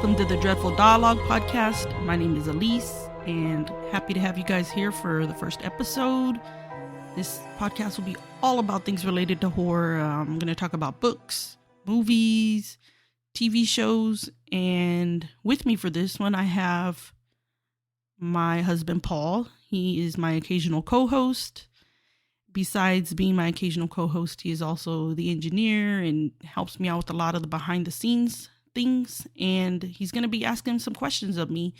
Welcome to the Dreadful Dialogue podcast. My name is Alyse, and happy to have you guys here for the first episode. This podcast will be all about things related to horror. I'm going to talk about books, movies, TV shows, and with me for this one, I have my husband, Paul. He is my occasional co-host. Besides being my occasional co-host, he is also the engineer and helps me out with a lot of the behind-the-scenes things. And he's going to be asking some questions of me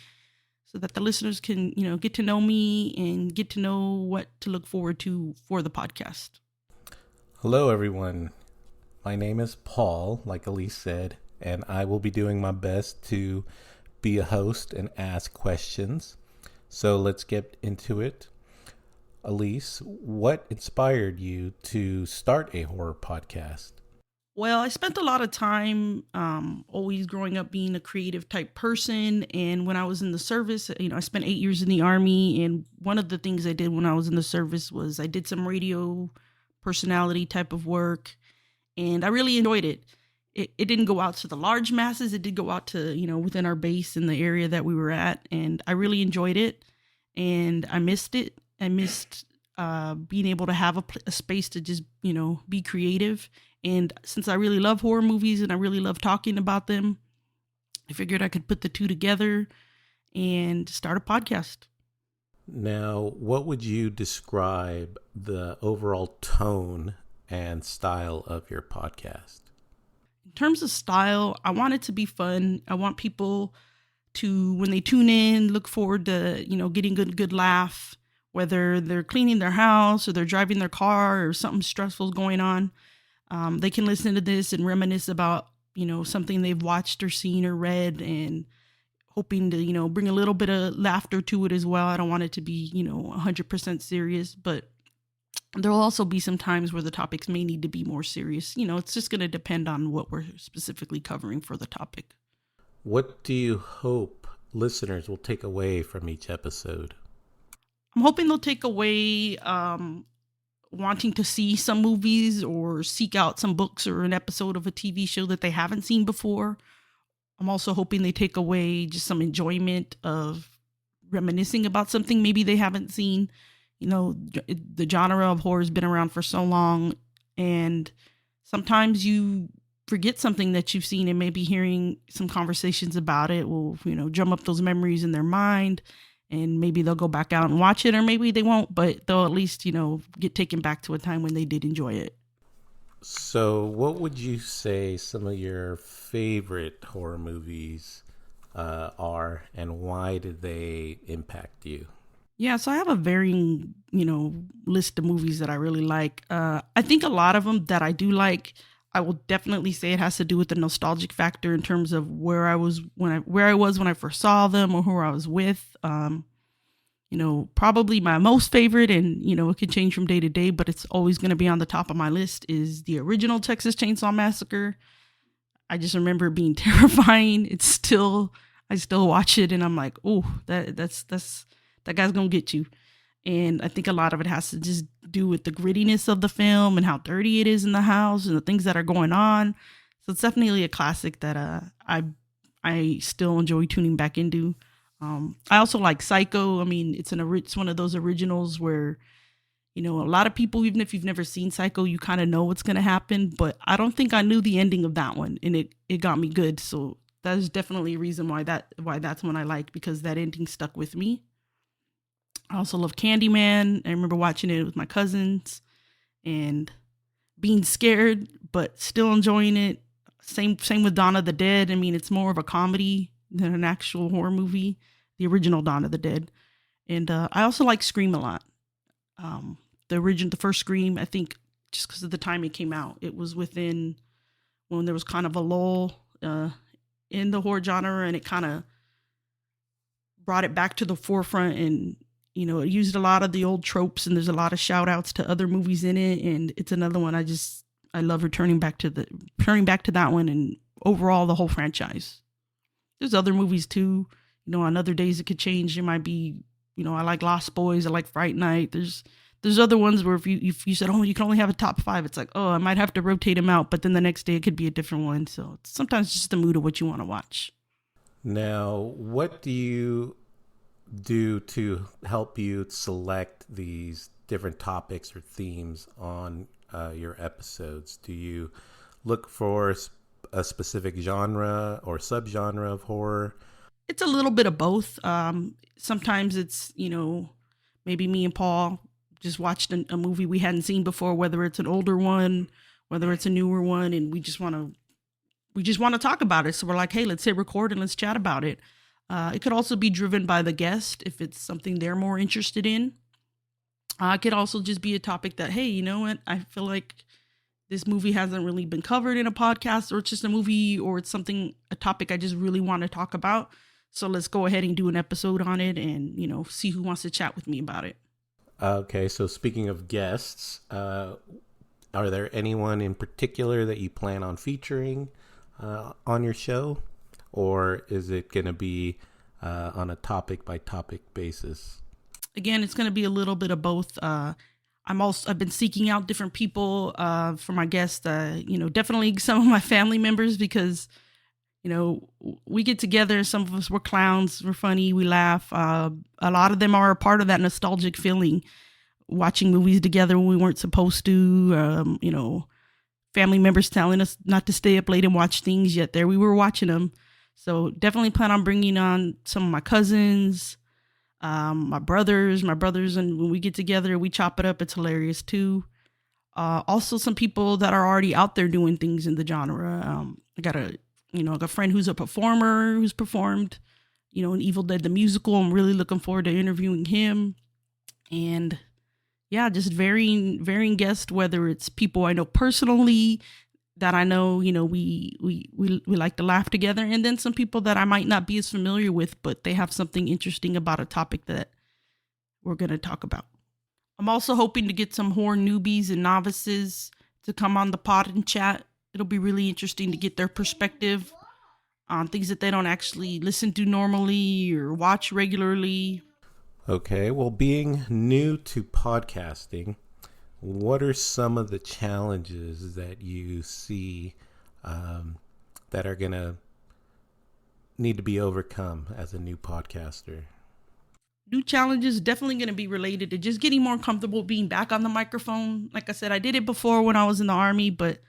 so that the listeners can, get to know me and get to know what to look forward to for the podcast. Hello, everyone. My name is Paul, like Alyse said, and I will be doing my best to be a host and ask questions. So let's get into it. Alyse, what inspired you to start a horror podcast? Well, I spent a lot of time always growing up being a creative type person. And when I was in the service, I spent 8 years in the Army. And one of the things I did when I was in the service was I did some radio personality type of work. And I really enjoyed it. It didn't go out to the large masses. It did go out to, within our base in the area that we were at. And I really enjoyed it. And I missed it. I missed being able to have a space to just, be creative. And since I really love horror movies and I really love talking about them, I figured I could put the two together and start a podcast. Now, what would you describe the overall tone and style of your podcast? In terms of style, I want it to be fun. I want people to, when they tune in, look forward to, getting a good laugh. Whether they're cleaning their house or they're driving their car or something stressful is going on, they can listen to this and reminisce about, something they've watched or seen or read, and hoping to, bring a little bit of laughter to it as well. I don't want it to be, 100% serious, but there'll also be some times where the topics may need to be more serious. It's just going to depend on what we're specifically covering for the topic. What do you hope listeners will take away from each episode? I'm hoping they'll take away wanting to see some movies or seek out some books or an episode of a TV show that they haven't seen before. I'm also hoping they take away just some enjoyment of reminiscing about something maybe they haven't seen. The genre of horror has been around for so long, and sometimes you forget something that you've seen, and maybe hearing some conversations about it will, drum up those memories in their mind. And maybe they'll go back out and watch it, or maybe they won't, but they'll at least, get taken back to a time when they did enjoy it. So what would you say some of your favorite horror movies are, and why did they impact you? Yeah, so I have a varying, list of movies that I really like. I think a lot of them that I do like, I will definitely say it has to do with the nostalgic factor in terms of where I was when I first saw them, or who I was with. Probably my most favorite, and it can change from day to day, but it's always going to be on the top of my list, is the original Texas Chainsaw Massacre. I just remember it being terrifying. I still watch it and I'm like, oh, that guy's gonna get you. And I think a lot of it has to just do with the grittiness of the film and how dirty it is in the house and the things that are going on. So it's definitely a classic that I still enjoy tuning back into. I also like Psycho. I mean, it's one of those originals where, a lot of people, even if you've never seen Psycho, you kind of know what's going to happen. But I don't think I knew the ending of that one, and it got me good. So that is definitely a reason why that's one I like, because that ending stuck with me. I also love Candyman. I remember watching it with my cousins and being scared, but still enjoying it. Same with Dawn of the Dead. I mean, it's more of a comedy than an actual horror movie, the original Dawn of the Dead. And I also like Scream a lot. The first Scream, I think just because of the time it came out, it was within when there was kind of a lull in the horror genre, and it kind of brought it back to the forefront, and it used a lot of the old tropes, and there's a lot of shout outs to other movies in it. And it's another one I love returning back to that one, and overall the whole franchise. There's other movies too, on other days it could change. It might be, I like Lost Boys, I like Fright Night. There's other ones where if you said, oh, you can only have a top 5, it's like, oh, I might have to rotate them out, but then the next day it could be a different one. So it's sometimes just the mood of what you want to watch. Now, what do you do to help you select these different topics or themes on your episodes? Do you look for a specific genre or subgenre of horror? It's a little bit of both. Sometimes it's, maybe me and Paul just watched a movie we hadn't seen before, whether it's an older one, whether it's a newer one, and we just want to talk about it. So we're like, hey, let's hit record and let's chat about it. It could also be driven by the guest if it's something they're more interested in. It could also just be a topic that, hey, you know what? I feel like this movie hasn't really been covered in a podcast, or it's just a movie, or it's a topic I just really want to talk about. So let's go ahead and do an episode on it and, see who wants to chat with me about it. Okay, so speaking of guests, are there anyone in particular that you plan on featuring on your show? Or is it going to be on a topic by topic basis? Again, it's going to be a little bit of both. I've been seeking out different people for my guests. Definitely some of my family members, because we get together. Some of us, we're clowns, we're funny, we laugh. A lot of them are a part of that nostalgic feeling, watching movies together when we weren't supposed to. Family members telling us not to stay up late and watch things, yet there we were watching them. So definitely plan on bringing on some of my cousins, my brothers, and when we get together, we chop it up. It's hilarious too. Also some people that are already out there doing things in the genre. I got a friend who's a performer who's performed, in Evil Dead the musical. I'm really looking forward to interviewing him. And yeah, just varying guests, whether it's people I know personally that I know, we like to laugh together, and then some people that I might not be as familiar with, but they have something interesting about a topic that we're going to talk about. I'm also hoping to get some horror newbies and novices to come on the pod and chat. It'll be really interesting to get their perspective on things that they don't actually listen to normally or watch regularly. Okay, well, being new to podcasting, what are some of the challenges that you see that are going to need to be overcome as a new podcaster? New challenges definitely going to be related to just getting more comfortable being back on the microphone. Like I said, I did it before when I was in the Army, but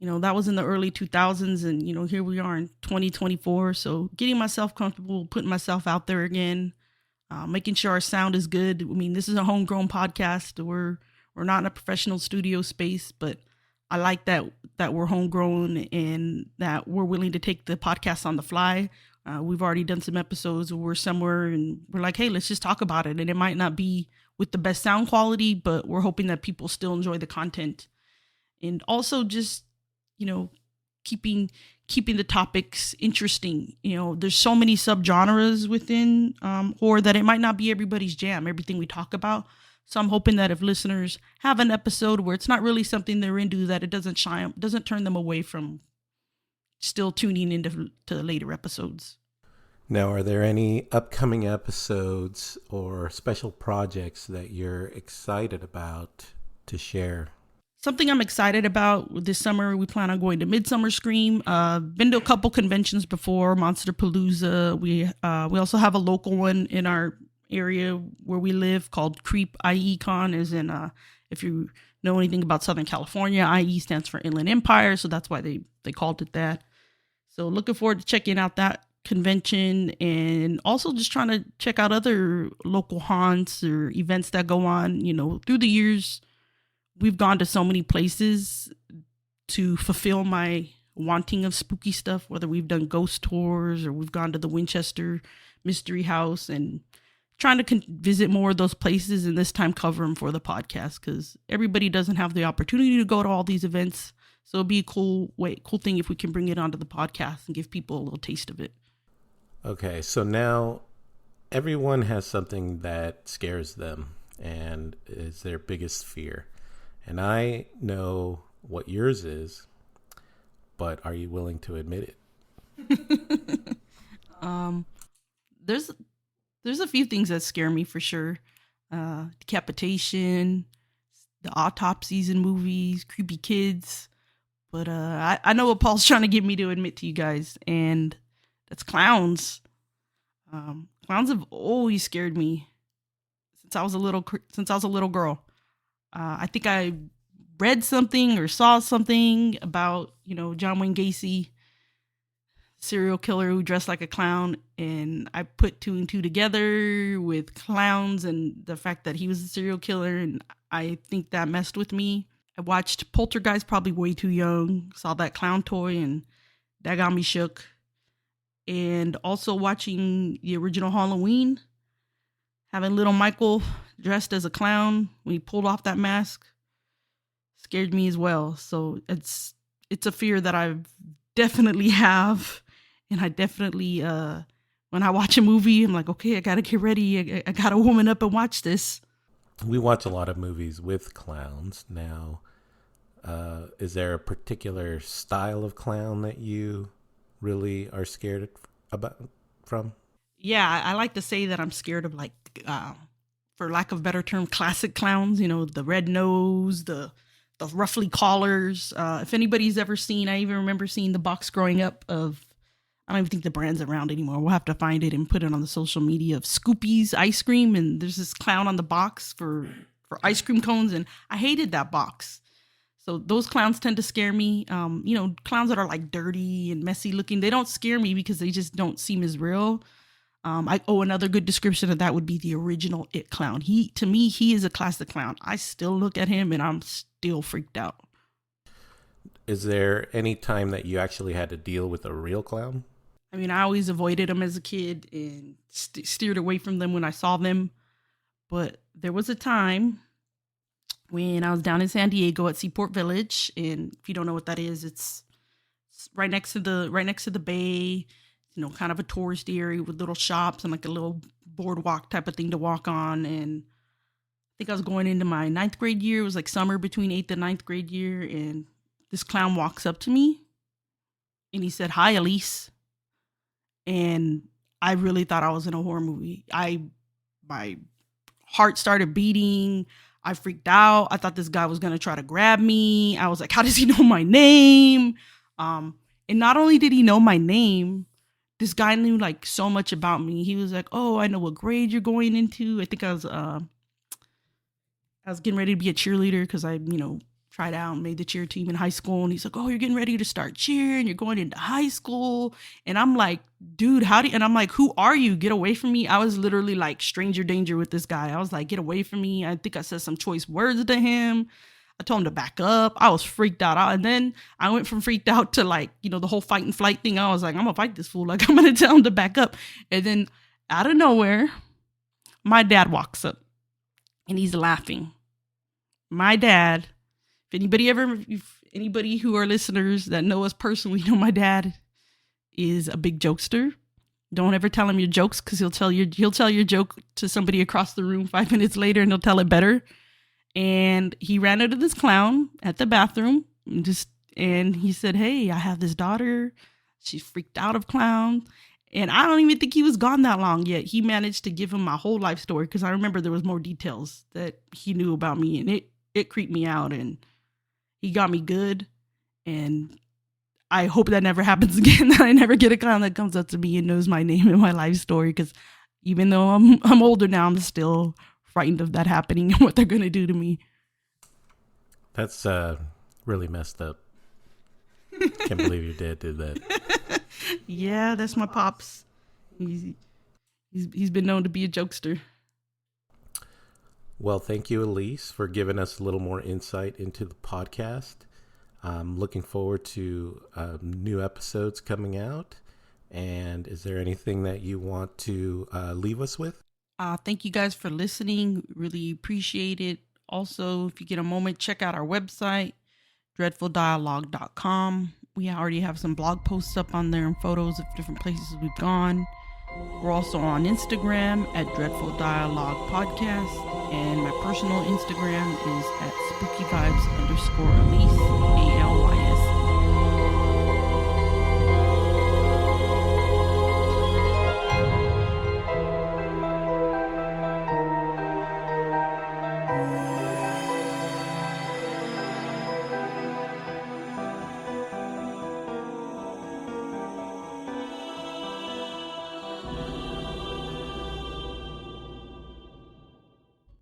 that was in the early 2000s, and here we are in 2024. So getting myself comfortable, putting myself out there again, making sure our sound is good. I mean, this is a homegrown podcast. We're not in a professional studio space, but I like that we're homegrown and that we're willing to take the podcast on the fly. We've already done some episodes where we're somewhere and we're like, hey, let's just talk about it. And it might not be with the best sound quality, but we're hoping that people still enjoy the content. And also just, keeping the topics interesting. There's so many subgenres within horror that it might not be everybody's jam, everything we talk about. So I'm hoping that if listeners have an episode where it's not really something they're into, that it doesn't turn them away from still tuning into the later episodes. Now, are there any upcoming episodes or special projects that you're excited about to share? Something I'm excited about this summer, we plan on going to Midsummer Scream. Been to a couple conventions before, Monster Palooza. We also have a local one in our area where we live called Creep IE-Con, as in if you know anything about Southern California, IE stands for Inland Empire, so that's why they called it that. So looking forward to checking out that convention, and also just trying to check out other local haunts or events that go on. Through the years, we've gone to so many places to fulfill my wanting of spooky stuff, whether we've done ghost tours or we've gone to the Winchester Mystery House, and trying to visit more of those places, and this time cover them for the podcast, because everybody doesn't have the opportunity to go to all these events. So it'd be a cool thing if we can bring it onto the podcast and give people a little taste of it. Okay, so now everyone has something that scares them and is their biggest fear. And I know what yours is, but are you willing to admit it? There's a few things that scare me for sure. Decapitation, the autopsies in movies, creepy kids. But I know what Paul's trying to get me to admit to you guys, and That's clowns. Clowns have always scared me since I was a little girl. I think I read something or saw something about, John Wayne Gacy, serial killer who dressed like a clown, and I put two and two together with clowns and the fact that he was a serial killer, and I think that messed with me. I watched Poltergeist probably way too young, saw that clown toy, and that got me shook. And also watching the original Halloween, having little Michael dressed as a clown when he pulled off that mask scared me as well. So it's a fear that I definitely have. And I definitely, when I watch a movie, I'm like, okay, I got to get ready. I got to woman up and watch this. We watch a lot of movies with clowns now. Is there a particular style of clown that you really are scared from? Yeah, I like to say that I'm scared of, like, for lack of a better term, classic clowns. The red nose, the ruffly collars. If anybody's ever seen, I even remember seeing the box growing up of, I don't even think the brand's around anymore. We'll have to find it and put it on the social media of Scoopy's ice cream. And there's this clown on the box for ice cream cones. And I hated that box. So those clowns tend to scare me. Clowns that are like dirty and messy looking, they don't scare me because they just don't seem as real. Another good description of that would be the original It clown. To me, he is a classic clown. I still look at him and I'm still freaked out. Is there any time that you actually had to deal with a real clown? I mean, I always avoided them as a kid and steered away from them when I saw them. But there was a time when I was down in San Diego at Seaport Village, and if you don't know what that is, it's right next to the bay, kind of a touristy area with little shops and like a little boardwalk type of thing to walk on. And I think I was going into my 9th grade year. It was like summer between 8th and 9th grade year, and this clown walks up to me, and he said, "Hi, Alyse." And I really thought I was in a horror movie. My heart started beating. I freaked out. I thought this guy was going to try to grab me. I was like, how does he know my name? And not only did he know my name, this guy knew like so much about me. He was like, "Oh, I know what grade you're going into." I think I was getting ready to be a cheerleader because I, tried out and made the cheer team in high school. And he's like, "Oh, you're getting ready to start cheer and you're going into high school." And I'm like, "Dude, and I'm like, "Who are you? Get away from me." I was literally like stranger danger with this guy. I was like, "Get away from me." I think I said some choice words to him. I told him to back up. I was freaked out. And then I went from freaked out to like, the whole fight and flight thing. I was like, I'm going to fight this fool. Like, I'm going to tell him to back up. And then out of nowhere, my dad walks up and he's laughing. My dad, if anybody who are listeners that know us personally know my dad is a big jokester. Don't ever tell him your jokes because he'll tell your joke to somebody across the room 5 minutes later and he'll tell it better. And he ran into this clown at the bathroom and he said, "Hey, I have this daughter. She's freaked out of clowns." And I don't even think he was gone that long yet. He managed to give him my whole life story because I remember there was more details that he knew about me, and it creeped me out, and he got me good. And I hope that never happens again, that I never get a clown that comes up to me and knows my name and my life story, because even though I'm older now, I'm still frightened of that happening and what they're going to do to me. That's really messed up. Can't believe your dad did that. Yeah, that's my pops. He's been known to be a jokester. Well, thank you, Alyse, for giving us a little more insight into the podcast. I'm looking forward to new episodes coming out. And is there anything that you want to leave us with? Thank you guys for listening. Really appreciate it. Also, if you get a moment, check out our website, dreadfuldialogue.com. We already have some blog posts up on there and photos of different places we've gone. We're also on Instagram at Dreadful Dialogue Podcast. And my personal Instagram is at SpookyVibes_Alyse, ALYS.